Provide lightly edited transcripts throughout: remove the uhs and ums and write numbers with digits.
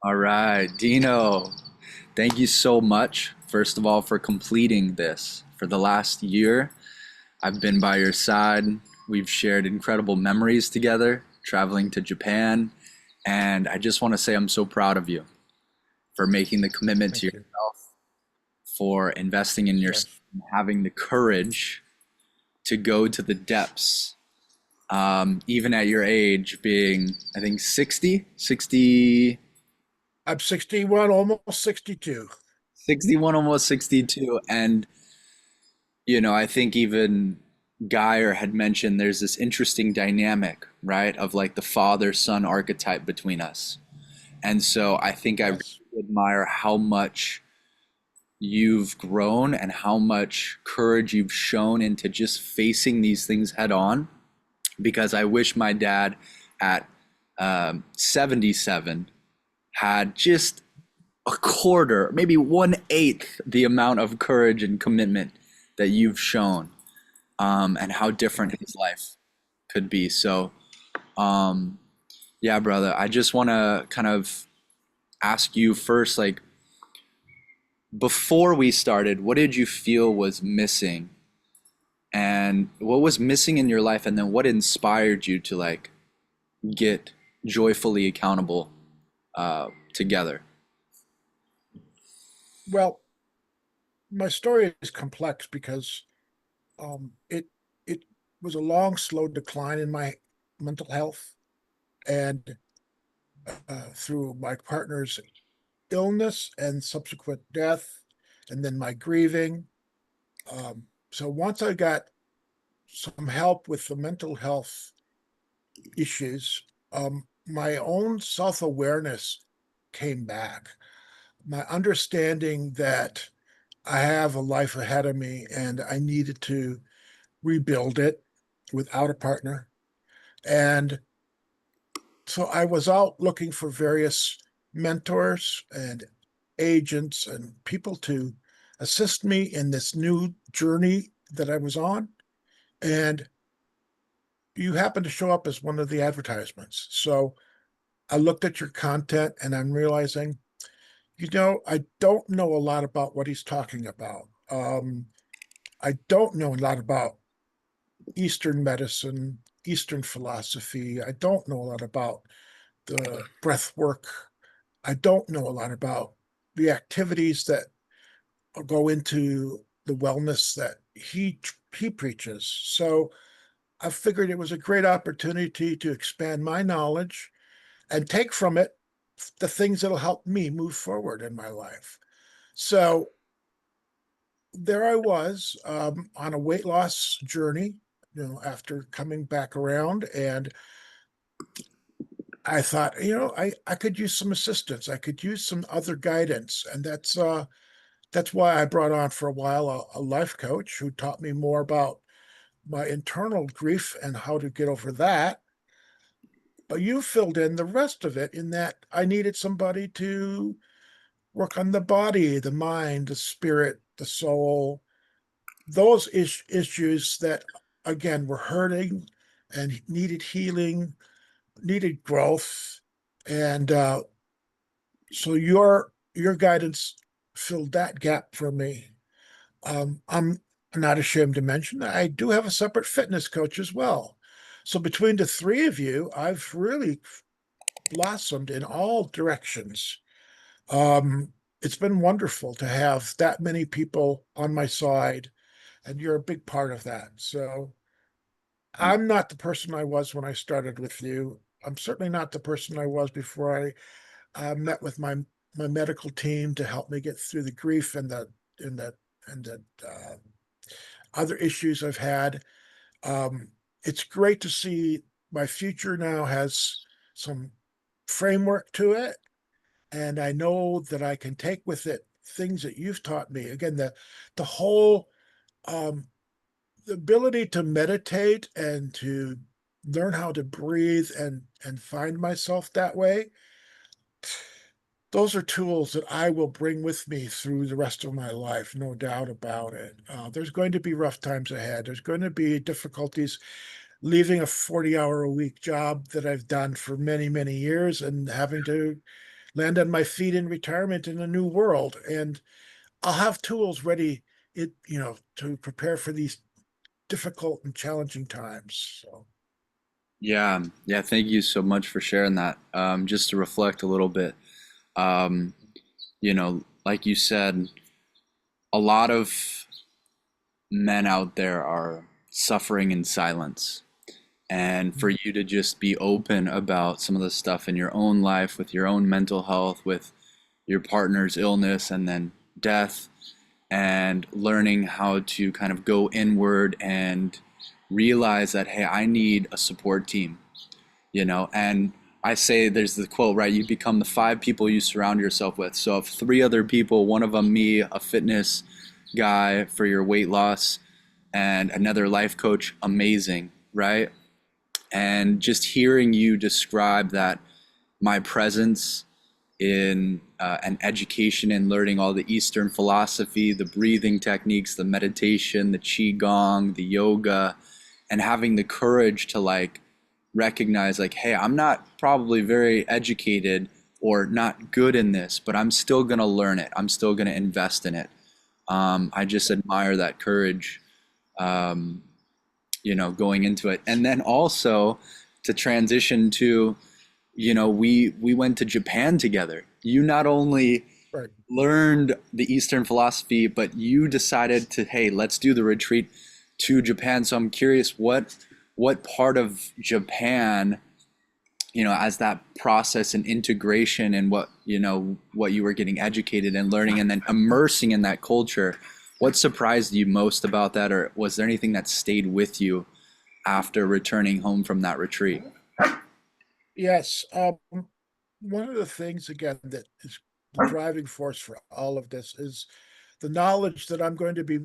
All right, Dino, thank you so much, first of all, for completing this. For the last year, I've been by your side. We've shared incredible memories together, traveling to Japan, and I just want to say I'm so proud of you for making the commitment to Thank you. yourself, for investing in yourself, Yes. and having the courage to go to the depths, even at your age, being, I think, 60, 60. I'm 61, almost 62. 61, almost 62. And, I think even Geyer had mentioned there's this interesting dynamic, right, of like the father son archetype between us. And so I think I Yes. really admire how much you've grown and how much courage you've shown into just facing these things head on. Because I wish my dad at 77 had just a quarter, maybe 1/8 the amount of courage and commitment that you've shown, and how different his life could be. So, um, yeah, brother, I just want to kind of ask you first, like, before we started, what did you feel was missing? And what was missing in your life? And then what inspired you to, like, get joyfully accountable together? Well, my story is complex because it was a long, slow decline in my mental health, and through my partner's illness and subsequent death, and then my grieving. So once I got some help with the mental health issues, my own self-awareness came back. My understanding that I have a life ahead of me and I needed to rebuild it without a partner. And so I was out looking for various mentors and agents and people to assist me in this new journey that I was on. And you happened to show up as one of the advertisements. So I looked at your content and I'm realizing, I don't know a lot about what he's talking about. I don't know a lot about Eastern medicine, Eastern philosophy. I don't know a lot about the breath work. I don't know a lot about the activities that go into the wellness that he preaches. So I figured it was a great opportunity to expand my knowledge and take from it the things that'll help me move forward in my life. So there I was, on a weight loss journey, after coming back around. And I thought, I could use some assistance. I could use some other guidance. And that's why I brought on for a while a life coach who taught me more about my internal grief and how to get over that. But you filled in the rest of it in that I needed somebody to work on the body, the mind, the spirit, the soul, those issues that, again, were hurting and needed healing, needed growth. And so your guidance filled that gap for me. I'm not ashamed to mention that I do have a separate fitness coach as well. So between the three of you, I've really blossomed in all directions. It's been wonderful to have that many people on my side, and you're a big part of that. So I'm not the person I was when I started with you. I'm certainly not the person I was before I met with my medical team to help me get through the grief and the and the other issues I've had. Um, it's great to see my future now has some framework to it, and I know that I can take with it things that you've taught me. Again, the whole um, the ability to meditate and to learn how to breathe and find myself that way. Those are tools that I will bring with me through the rest of my life, no doubt about it. There's going to be rough times ahead. There's going to be difficulties leaving a 40-hour a week job that I've done for many, many years and having to land on my feet in retirement in a new world. And I'll have tools ready, to prepare for these difficult and challenging times. So, Yeah, yeah. Thank you so much for sharing that. Just to reflect a little bit, um, like you said, a lot of men out there are suffering in silence. And for you to just be open about some of the stuff in your own life, with your own mental health, with your partner's illness, and then death, and learning how to kind of go inward and realize that, hey, I need a support team, and I say there's the quote, right? You become the five people you surround yourself with. So if three other people, one of them me, a fitness guy for your weight loss, and another life coach, amazing, right? And just hearing you describe that, my presence in an education and learning all the Eastern philosophy, the breathing techniques, the meditation, the Qi Gong, the yoga, and having the courage to like recognize, like, hey, I'm not probably very educated or not good in this, but I'm still going to learn it. I'm still going to invest in it. I just admire that courage, um, going into it. And then also to transition to, we went to Japan together. You not only right. learned the Eastern philosophy, but you decided to, hey, let's do the retreat to Japan. So I'm curious, what part of Japan, as that process and integration and what you were getting educated and learning and then immersing in that culture, what surprised you most about that, or was there anything that stayed with you after returning home from that retreat? Yes. One of the things, again, that is the driving force for all of this is the knowledge that I'm going to be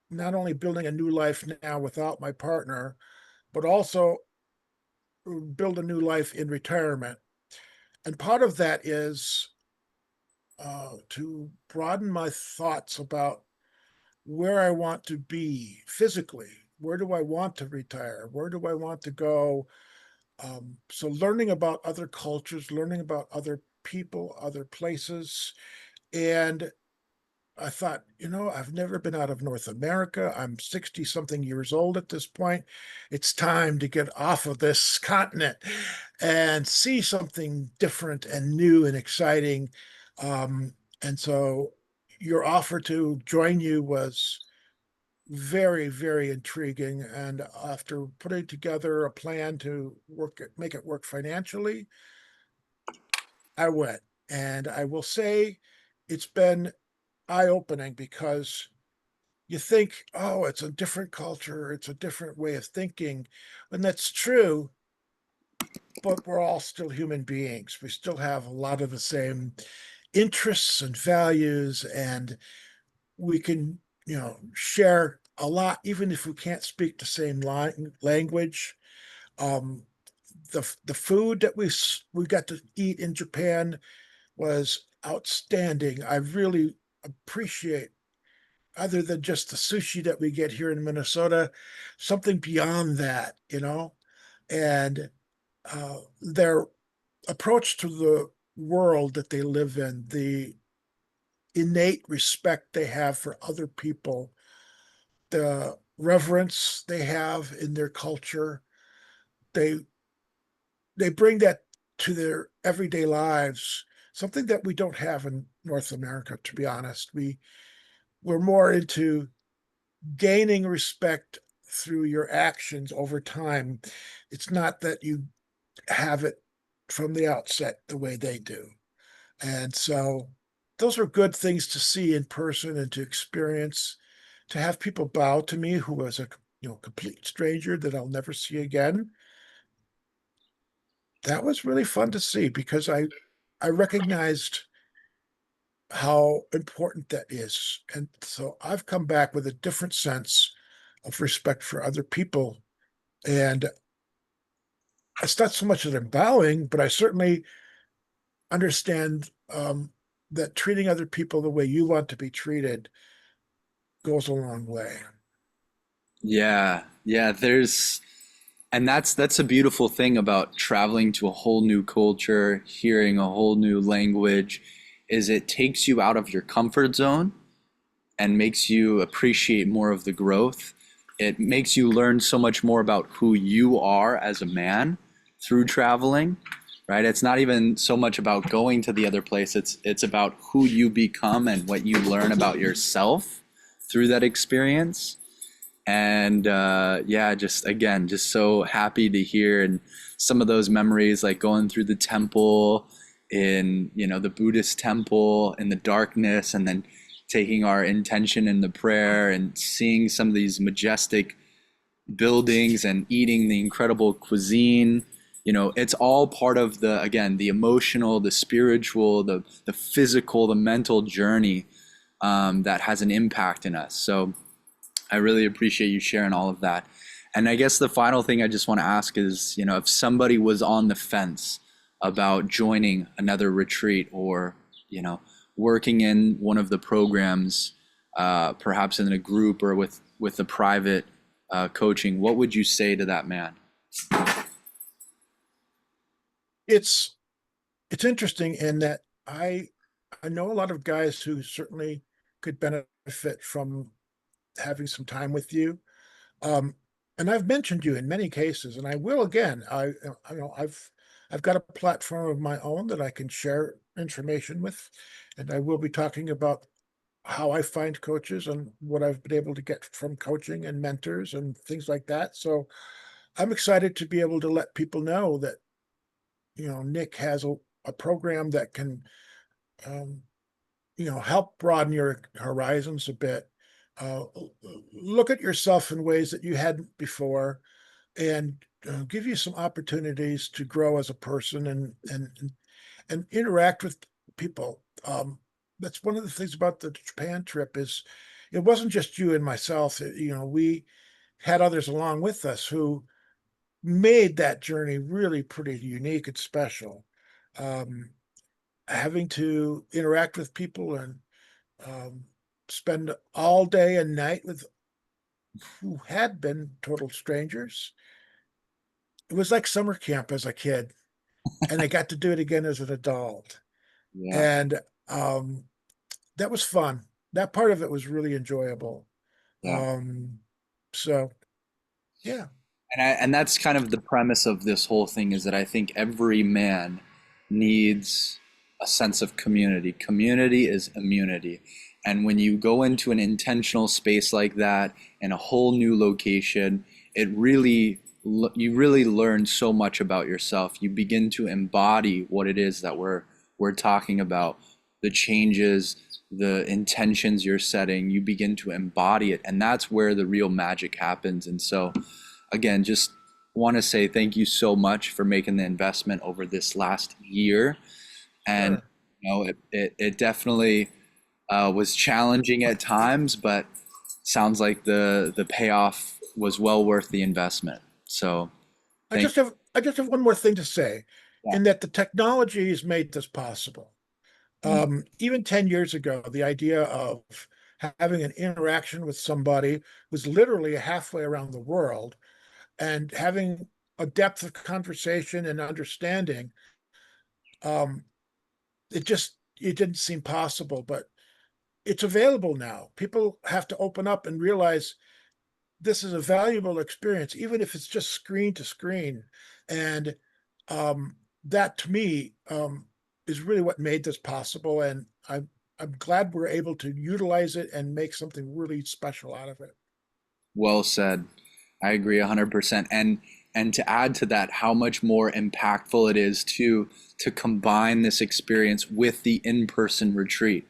not only building a new life now without my partner, but also build a new life in retirement. And part of that is to broaden my thoughts about where I want to be physically. Where do I want to retire? Where do I want to go? So, learning about other cultures, learning about other people, other places. And I thought, I've never been out of North America. I'm 60 something years old at this point. It's time to get off of this continent and see something different and new and exciting. And so your offer to join you was very, very intriguing. And after putting together a plan to make it work financially, I went. And I will say it's been eye opening because you think, oh, it's a different culture, it's a different way of thinking. And that's true, but we're all still human beings. We still have a lot of the same interests and values, and we can, share a lot, even if we can't speak the same language. Um, the food that we got to eat in Japan was outstanding. I really appreciate, other than just the sushi that we get here in Minnesota, something beyond that, and their approach to the world that they live in, the innate respect they have for other people, the reverence they have in their culture, they they bring that to their everyday lives, something that we don't have in North America, to be honest. We're more into gaining respect through your actions over time. It's not that you have it from the outset the way they do. And so those are good things to see in person and to experience. To have people bow to me who was a complete stranger that I'll never see again, that was really fun to see because I recognized how important that is. And so I've come back with a different sense of respect for other people. And it's not so much that I'm bowing, but I certainly understand that treating other people the way you want to be treated goes a long way. Yeah, yeah. And that's a beautiful thing about traveling to a whole new culture, hearing a whole new language, is it takes you out of your comfort zone and makes you appreciate more of the growth. It makes you learn so much more about who you are as a man through traveling, right? It's not even so much about going to the other place. It's about who you become and what you learn about yourself through that experience. And yeah, just again, just so happy to hear and some of those memories, like going through the temple in, the Buddhist temple in the darkness, and then taking our intention in the prayer and seeing some of these majestic buildings and eating the incredible cuisine. It's all part of the, again, the emotional, the spiritual, the physical, the mental journey that has an impact in us. So I really appreciate you sharing all of that. And I guess the final thing I just want to ask is, if somebody was on the fence about joining another retreat, or, working in one of the programs, perhaps in a group or with a private coaching, what would you say to that man? It's it's interesting in that I know a lot of guys who certainly could benefit from having some time with you. Um, and I've mentioned you in many cases, and I will again. I've got a platform of my own that I can share information with, and I will be talking about how I find coaches and what I've been able to get from coaching and mentors and things like that. So I'm excited to be able to let people know that, Nick has a program that can, um, help broaden your horizons a bit. Look at yourself in ways that you hadn't before, and give you some opportunities to grow as a person and interact with people. That's one of the things about the Japan trip is it wasn't just you and myself. We had others along with us who made that journey really pretty unique and special. Um, Having to interact with people and um, spend all day and night with who had been total strangers. It was like summer camp as a kid, and I got to do it again as an adult. Yeah, And um, that was fun. That part of it was really enjoyable. yeah. Um, so yeah, And that's kind of the premise of this whole thing, is that I think every man needs a sense of community. Community is immunity. And when you go into an intentional space like that in a whole new location, you really learn so much about yourself. You begin to embody what it is that we're talking about, the changes, the intentions you're setting. You begin to embody it, and that's where the real magic happens. And so again, just want to say thank you so much for making the investment over this last year. And sure. it definitely was challenging at times, but sounds like the payoff was well worth the investment. So thank I just have one more thing to say, you. in that the technology has made this possible. Yeah. Even 10 years ago, the idea of having an interaction with somebody was literally halfway around the world, and having a depth of conversation and understanding, um, it didn't seem possible, but it's available now. People have to open up and realize this is a valuable experience, even if it's just screen to screen. And um, that to me is really what made this possible. And I'm glad we're able to utilize it and make something really special out of it. Well said. I agree 100%. And to add to that, how much more impactful it is to combine this experience with the in-person retreat,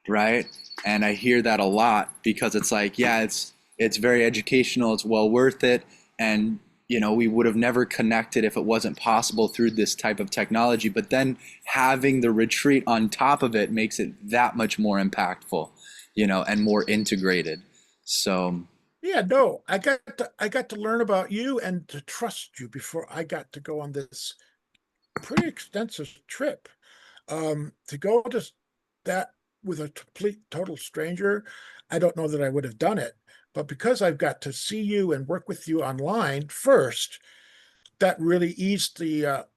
right? And I hear that a lot because it's like, yeah, it's very educational, it's well worth it, and we would have never connected if it wasn't possible through this type of technology. But then having the retreat on top of it makes it that much more impactful, and more integrated. So, Yeah, no, I got to learn about you and to trust you before I got to go on this pretty extensive trip. To go to that with a complete total stranger, I don't know that I would have done it. But because I've got to see you and work with you online first, that really eased the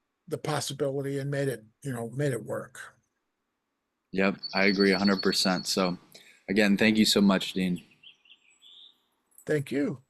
possibility and made it work. Yep, I agree 100%. So, again, thank you so much, Dean. Thank you.